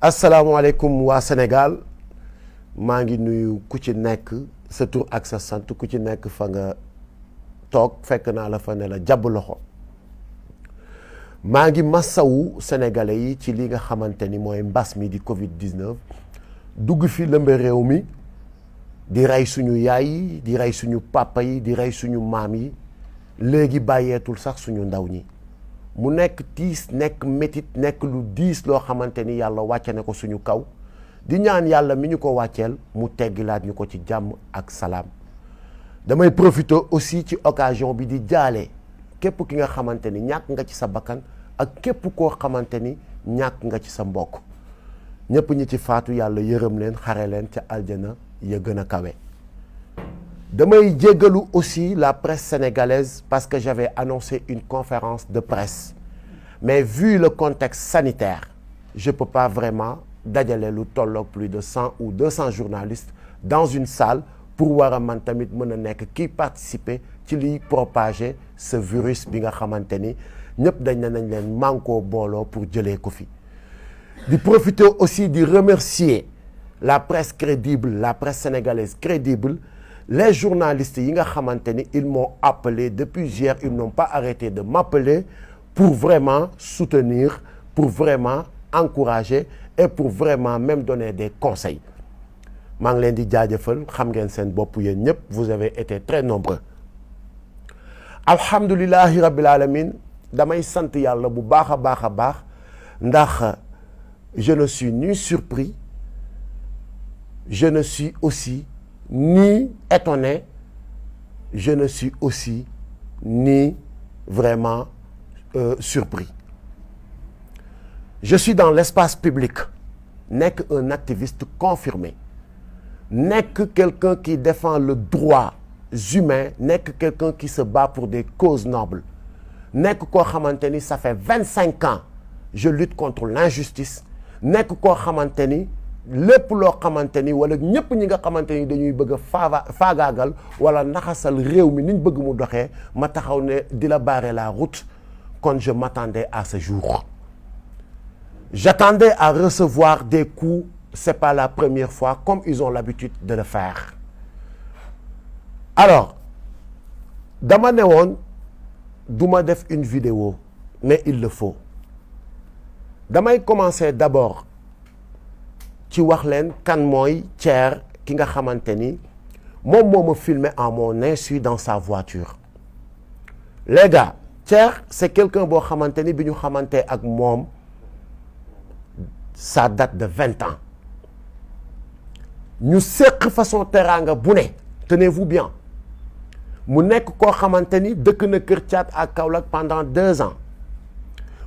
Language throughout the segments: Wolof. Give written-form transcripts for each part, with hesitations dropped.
asalaamaaleykum waa Sénégal maa ngi nuyu ku ci nekk sa tur ak sa sant ku ci nekk fa nga toog fekk naa la fa ne la jàbb loxo maa ngi massawu sénégalais yi ci li nga xamante ni mooy mbas mi di Covid-19 dugg fi lëmbe réew mi di rey suñu yaay yi di rey suñu papa yi di rey suñu maam yi léegi bàyyeetul sax suñu ndaw ñi mu nekk tiis nekk métit nekk lu diis loo xamante ni yàlla wàcce na ko suñu kaw di ñaan yàlla mi ñu ko wàcceel mu teggilaat ñu ko ci jàmm ak salaam damay profiter aussi ci occasion bi di jaale képp ki nga xamante ni ñàkk nga ci sa bakkan ak képp koo xamante ni ñàkk nga ci sa mbokk ñëpp ñi ci faatu yàlla yërëm leen xare leen ca aljana ya gën a kawe. damay jéggalu aussi la presse sénégalaise parce que j'avais annoncé une conférence de presse mais vu le contexte sanitaire je peux pas vraiment dajale lu tolloog plus de 100 ou 200 journalistes dans une salle pour war a man tamit mën a nekk kii participer ci liy propager ce virus bi nga xamante ni ñëpp dañ ne nañ leen mànkoo booloo pour jëlee ko fi di profiter aussi di remercier la presse crédible la presse sénégalaise crédible les journalistes yi nga xamante ni ils m'ont appelé depuis hier ils n'ont pas arrêté de m'appeler pour vraiment soutenir pour vraiment encourager et pour vraiment même donner des conseils maa ngi leen di jaajëfal xam ngeen seen bopp yéen ñëpp vous avez été très nombreux alhamdulillahi rabbil alamin damay sant yàlla bu baax a baax a baax ndax je ne suis ni surpris je ne suis aussi ni étonné je ne suis aussi ni vraiment surpris je suis dans l'espace public nekk un activiste confirmé nekk quelqu'un qui défend le droit humain nekk quelqu'un qui se bat pour des causes nobles nekk koo xamante ni ça fait 25 ans je lutte contre l'injustice nekk koo xamante ni lépp loo xamante ni wala ñëpp ñi nga xamante ni dañuy bëgg a faagaagal wala naxasal réew mi niñ bëgg mu doxee ma taxaw ne di la barrer la route quand je m'attendais à ce jour j'attendais à recevoir des coups c'est pas la première fois comme ils ont l'habitude de le faire alors dama ne woon duma def une vidéo mais il le faut damay commencer d'abord ci wax leen kan mooy Thier ki nga xamante ni moom moo ma filmé en mon insu dans sa voiture les gars Thier c'est quelqu'un boo xamante ni bi ñu xamante ak moom ça date de 20 ans ñu seq façon teraanga bu ne tenez-vous bien mu nekk koo xamante ni dëkk na Kër Thiat ak Kaolack pendant 2 ans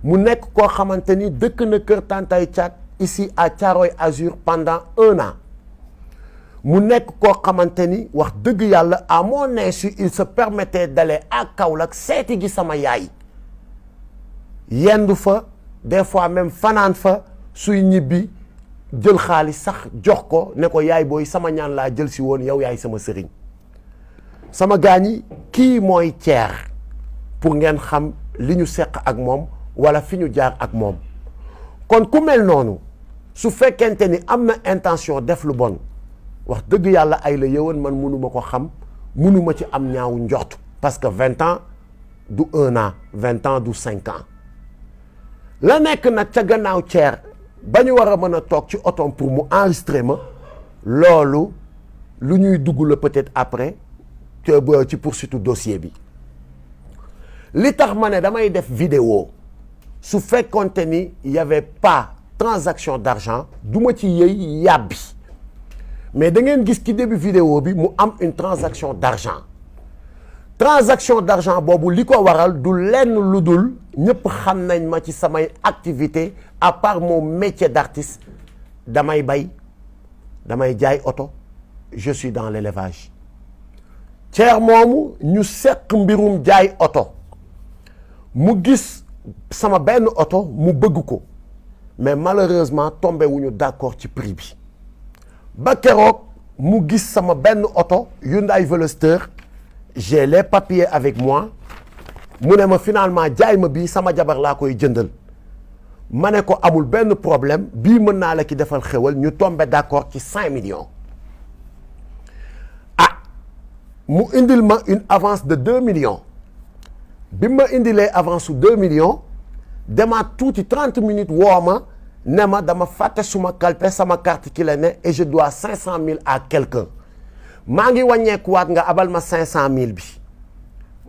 mu nekk koo xamante ni dëkk na Kër Tantay Thiat ici à Thiaroye Azur pendant 1 an mu nekk koo xamante ni wax dëgg yàlla à mon insu il se permettait d'aller à Kaolack seeti gi sama yaay yendu fa des fois même fanaan fa suy ñibbi jël xaalis sax jox ko ne ko yaay booy sama ñaan laa jël si woon yow yaay sama sëriñ sama gaañi kii mooy Thier pour ngeen xam li ñu seq ak moom wala fi ñu jaar ak moom kon ku mel noonu su fekkente ni am na intention def lu bon wax dëgg yàlla ay la yëwan man mënuma ko xam mënuma ci am ñaawu njort parce que 20 ans du 1 an 20 ans du 5 ans la nekk nag ca gannaaw Thier ba ñu war a mën a toog ci otom pour mu enregistrer ma loolu lu ñuy dugg la peut-être après ci poursuite dossier bi li tax ma ne damay def vidéo su fekkonte ni y avait pas transaction d'argent du ma ci yëy yàbbi mais da ngeen gis ci début vidéo bi mu am une transaction d'argent boobu li ko waral du lenn lu dul ñëpp xam nañ ma ci samay activité à part mon métier d'artiste damay bay damay jaay oto je suis dans l'élevage Thier moomu ñu seq mbirum jaay oto mu gis sama benn oto mu bëgg ko mais malheureusement tombé wuñu d'accord ci prix bi ba keroog mu gis sama benn oto Hyundai Veloster j'ai les papiers avec moi mu ne ma finalement jaay ma bii sama jabar laa koy jëndal ma ne ko amul benn problème bii mën naa la ki defal xewal ñu tombé d'accord ci 5 millions ah mu indil ma une avance de 2 millions bi ma indilee avance su 2 millions demaat tuuti 30 minutes woo ma ne ma dama fàtte suma kalpe sama carte ki la ne et je dois 500 000 à quelqu'un maa ngi wàññeekuwaat nga abal ma 500 000 bi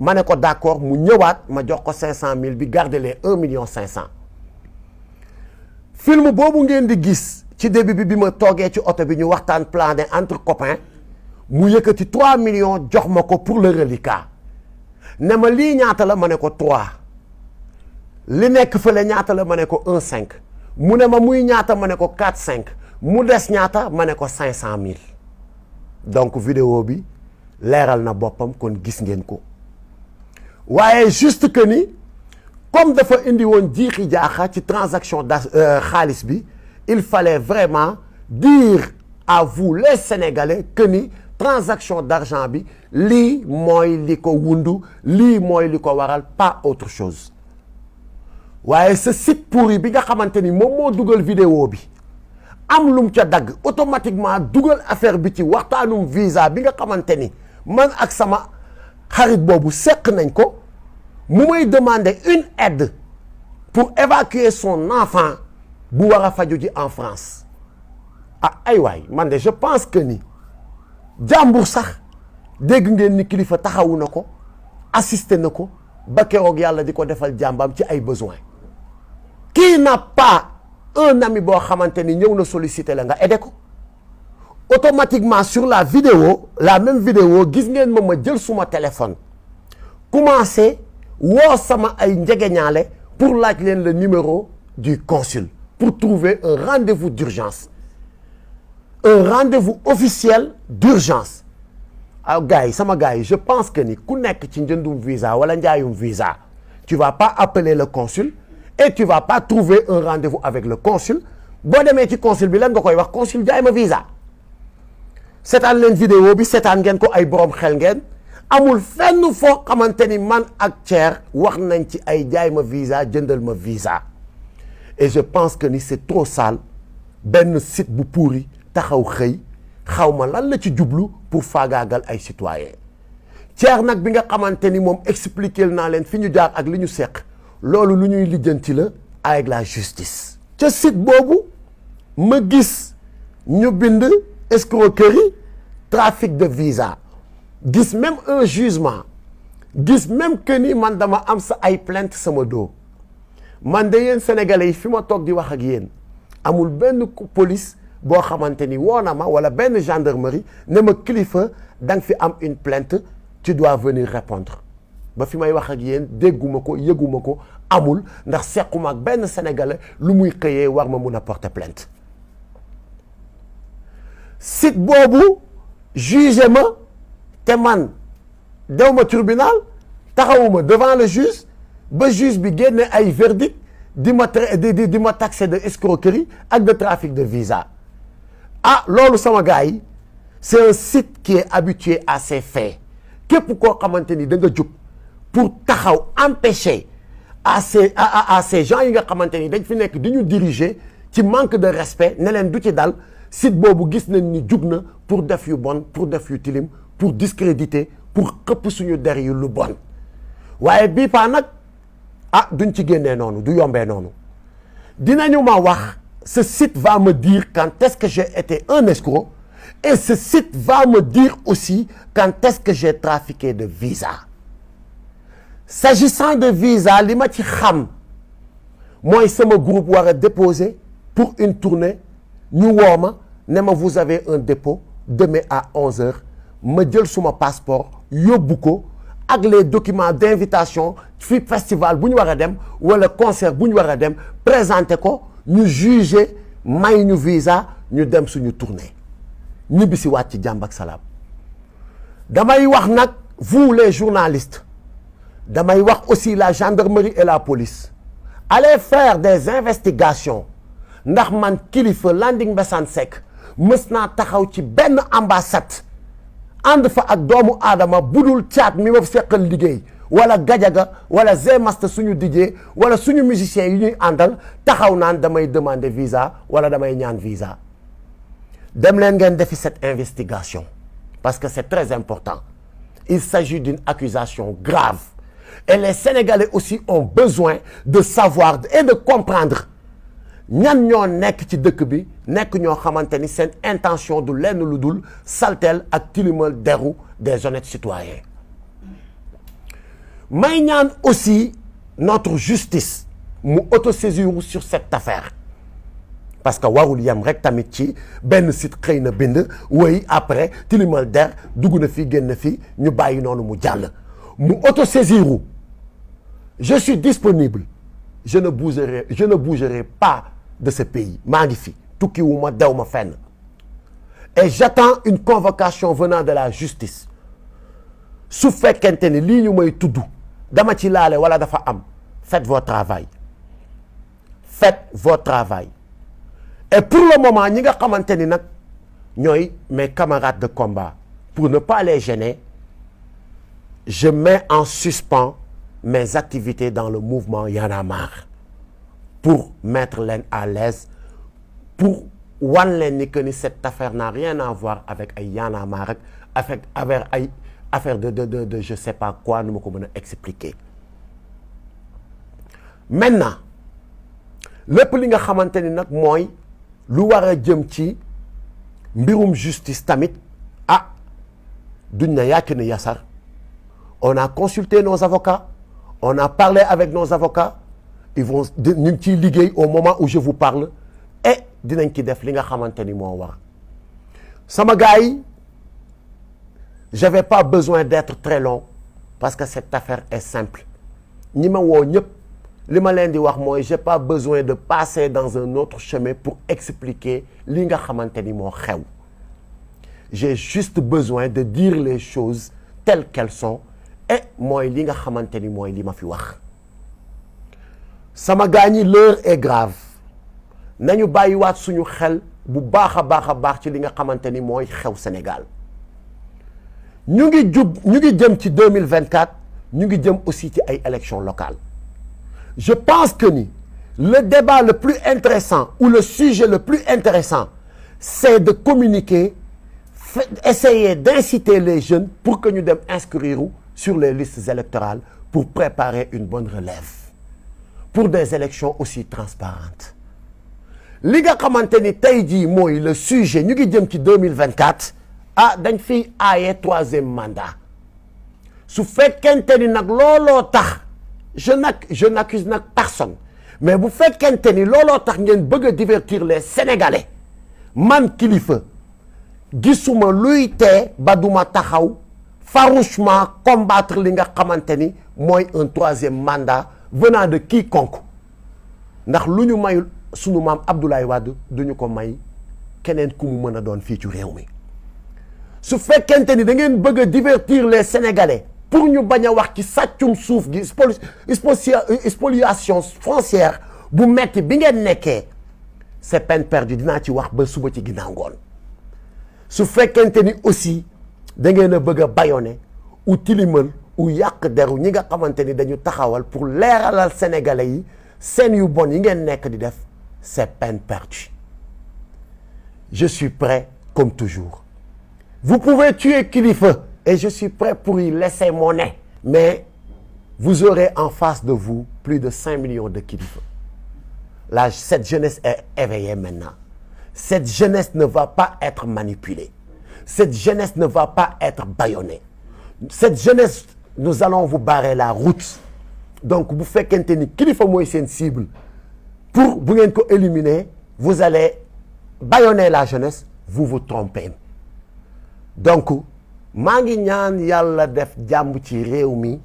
ma ne ko d'accord mu ñëwaat ma jox ko 500 000 bi garder les 1 million 500 film boobu ngeen di gis ci début bi ma toogee ci oto bi ñu waxtaan plané entre copains mu yëkkati 3 millions jox ma ko pour le reliquat ne ma lii ñaata la ma ne ko 3 li nekk fële ñaata la ma ne ko 1,5 mu ne ma muy ñaata ma ne ko 4,5 mu des ñaata ma ne ko 500 000 donc vidéo bi leeral na boppam kon gis ngeen ko waaye juste que ni comme dafa indi woon jiixi jaaxa ci transaction xaalis bi il fallait vraiment dire à vous les Sénégalais que ni transaction d'argent bi lii mooy li ko wundu lii mooy li ko waral pas autre chose waaye ce site pourri bi nga xamante ni moom moo dugal vidéo bi am lum ca dagg automatiquement dugal affaire bi ci waxtaanum visa bi nga xamante ni man ak sama xarit boobu seq nañ ko mu may demander une aide pour évacuer son enfant bu war a faju ji en France ah ay waay man de je pense que ni jàmbur sax dégg ngeen ni kilifa taxawu na ko assisté na ko ba keroog yàlla di ko defal jàmbam ci ay besoin qui n'a pas un ami boo xamante ni ñëw na solliciter la nga aidé ko automatiquement sur la vidéo la même vidéo gis ngeen ma jël suma téléphone commencé woo sama ay njegeñaale pour laaj leen le numéro du consul pour trouver un rendez-vous d'urgence un rendez-vous officiel d'urgence ah gars yi sama gars yi je pense que ni ku nekk ci njëndum visa wala njaayum visa tu vas pas appeler le consul et tu vas pas trouver un rendez-vous avec le consul boo demee ci consul bi lan nga koy wax consul jaay ma visa seetaan leen vidéo bi seetaan ngeen ko ay borom xel ngeen amul fenn foo xamante ni man ak Thier wax nañ ci ay jaay ma visa jëndal ma visa et je pense que ni c'est trop sale benn site bu pourri taxaw xëy xaw ma lan la ci jublu pour faagaagal ay citoyens Thier nag bi nga xamante ni moom expliquer naa leen fi ñu jaar ak li ñu seq loolu lu ñuy lijjanti la avec la justice. ca site boobu ma gis ñu bind escroquerie trafic de visa gis même un jugement gis même que ni man dama am sa ay plainte sama dos man de yéen sénégalais yi fi ma toog di wax ak yéen amul benn police boo xamante ni woo na ma wala benn gendarmerie ne ma kilifa da nga fi am une plainte tu dois venir répondre ba fi may wax ak yéen dégguma ko yëguma ko amul ndax sequma ak benn sénégalais lu muy xëyee war ma mun a porter plainte site boobu jugé ma te man dew ma tribunal taxawuma devant le juge ba juge bi génne ay verdict di ma taxé de escroquerie ak de trafic de visa ah loolu sama gars yi c'est un site qui est habitué à ces faits képp koo xamante ni da nga jóg pour taxaw empêcher à ces gens yi nga xamante ni dañ fi nekk di ñu diriger ci manque de respect ne leen du ci dal site boobu gis nañ ni jug na pour def yu bon pour def yu tilim pour discréditer pour xëpp suñu der yu lu bon waaye bii paa nag ah duñ ci génnee noonu du yombee noonu dinañu ma wax ce site va me dire quand est-ce que j'ai été un escroc et ce site va me dire aussi quand est-ce que j'ai trafiqué de visa s'agissant de visa li ma ci xam mooy sama groupe war a déposer pour une tournée ñu woo ma ne ma vous avez un dépôt demain à 11h ma jël suma passeport yóbbu ko ak les documents d'invitation fi festival bu ñu war a dem wala concert bu ñu war a dem présenter ko ñu juger may ñu visa ñu dem suñu tournée ñibbi si waat ci jàmm ak salaam damay wax nag vous les journalistes damay wax aussi la gendarmerie et la police allez faire des investigations ndax man kilifa Landing Mbessane Seck mës naa taxaw ci benn ambassade ànd fa ak doomu aadama budul caat mi ma seqal liggéey wala Gadiaga wala Zmasta suñu DJ wala suñu musiciens yi ñuy àndal taxaw naan damay demander visa wala damay ñaan visa dem leen ngeen defi cette investigation parce que c'est très important. Il s'agit d'une accusation grave et les Sénégalais aussi ont besoin de savoir et de comprendre ñan ñoo nekk ci dëkk bi nekk ñoo xamante ni seen intention du lenn lu dul saltel ak tilimal deru des honnêtes citoyens. may ñaan aussi notre justice mu autosaisir sur cette affaire parce que warul yem rek tamit ci benn site xëy na bind woy après tilimal der dugg na fi génn fi ñu bàyyi noonu mu jàll mu autosaisiru. Je suis disponible, je ne bougerai pas de ce pays maa ngi fi tukki wu ma dew ma fenn et j'attends une convocation venant de la justice su fekkente ni lii ñu may tudd dama ci laale wala dafa am faites votre travail et pour le moment ñi nga xamante ni nag ñooy mes camarades de combat pour ne pas les gêner je mets en suspens mes activités dans le mouvement Y en a marre pour mettre leen à l'aise pour wan leen ni que ni cette affaire n'a rien à voir avec ay Y en a marre avec ay affaire de je sais pas quoi nu ma ko mën a expliquer. Maintenant lépp li nga xamante ni nag mooy lu war a jëm ci mbirum justice tamit duñ na yàcc ni yasar on a consulté nos avocats. On a parlé avec nos avocats ils vont ñu ngi ciy liggéey au moment où je vous parle et dinañ ci def li nga xamante ni moo war sama gars yi j'avais pas besoin d'être très long parce que cette affaire est simple ñi ma woo ñëpp li ma leen di wax mooy j'ai pas besoin de passer dans un autre chemin pour expliquer li nga xamante ni moo xew j'ai juste besoin de dire les choses telles qu'elles sont et mooy li nga xamante ni mooy li ma fi wax sama gars ñi l'heure est grave nañu bàyyiwaat suñu xel bu baax a baax ci li nga xamante ni mooy xew Sénégal ñu ngi jëm ci 2024 ñu ngi jëm aussi ci ay élections locales je pense que ni le débat le plus intéressant ou le sujet le plus intéressant c'est de communiquer essayer d'inciter les jeunes pour que ñu dem inscrire sur les listes électorales pour préparer une bonne relève pour des élections aussi transparentes li nga xamante ni tey jii mooy le sujet ñu ngi jëm ci 2024 dañ fiy aaye troisième mandat su fekkente ni nag looloo tax je n'accuse nag personne mais bu fekkente ni looloo tax ngeen bëgg a divertir les Sénégalais man kilifa gisuma luy tee ba duma taxaw farouchement combattre li nga xamante ni mooy un troisième mandat venant de quiconque ndax lu ñu mayul sunu maam Abdoulaye Wade duñu ko may keneen ku mu mën a doon fii ci réew mi su fekkente ni da ngeen bëgg a divertir les Sénégalais pour ñu bañ a wax ci sàccum suuf gi spoliation foncière bu metti bi ngeen nekkee c'est peine perdue dinaa ci wax ba suba ci ginnaaw ngoon su fekkente ni aussi da ngeen a bëgg a bâillonner ou tilimal ou yàq deru ñi nga xamante ni dañu taxawal pour leeralal Sénégalais yi seen yu bon yi ngeen nekk di def c'est peine perdue je suis prêt comme toujours vous pouvez tuer Kilifeu et je suis prêt pour y laisser mon nez mais vous aurez en face de vous plus de 5 millions de Kilifeu là cette jeunesse est éveillée maintenant cette jeunesse ne va pas être manipulée cette jeunesse ne va pas être bâillonnée cette jeunesse nous allons vous barrer la route donc bu fekkente ni Kilifeu mooy seen cible pour bu ngeen ko éliminer vous allez bâillonner la jeunesse vous vous trompez donc maa ngi ñaan yàlla def jàmm ci réew mi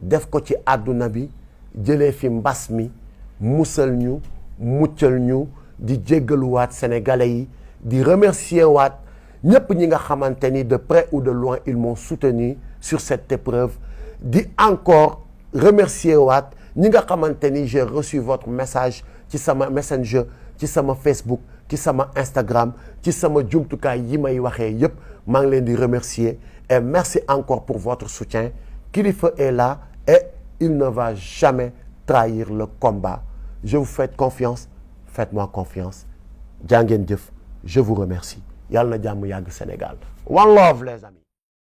def ko ci àdduna bi jëlee fi mbas mi musal ñu muccal ñu di jéggaluwaat sénégalais yi di remercier waat ñëpp ñi nga xamante ni de près ou de loin ils m'ont soutenu sur cette épreuve di encore remercier waat ñi nga xamante ni j'ai reçu votre message ci sama messenger ci sama Facebook ci sama Instagram ci sama jumtukaay yi may waxee yëpp maa ngi leen di remercier et merci encore pour votre soutien Kilifeu est là et il ne va jamais trahir le combat. Je vous fais confiance, faites-moi confiance. Jaa ngeen jëf, je vous remercie. Yàlla na jàmm yàgg Sénégal. One love les amis.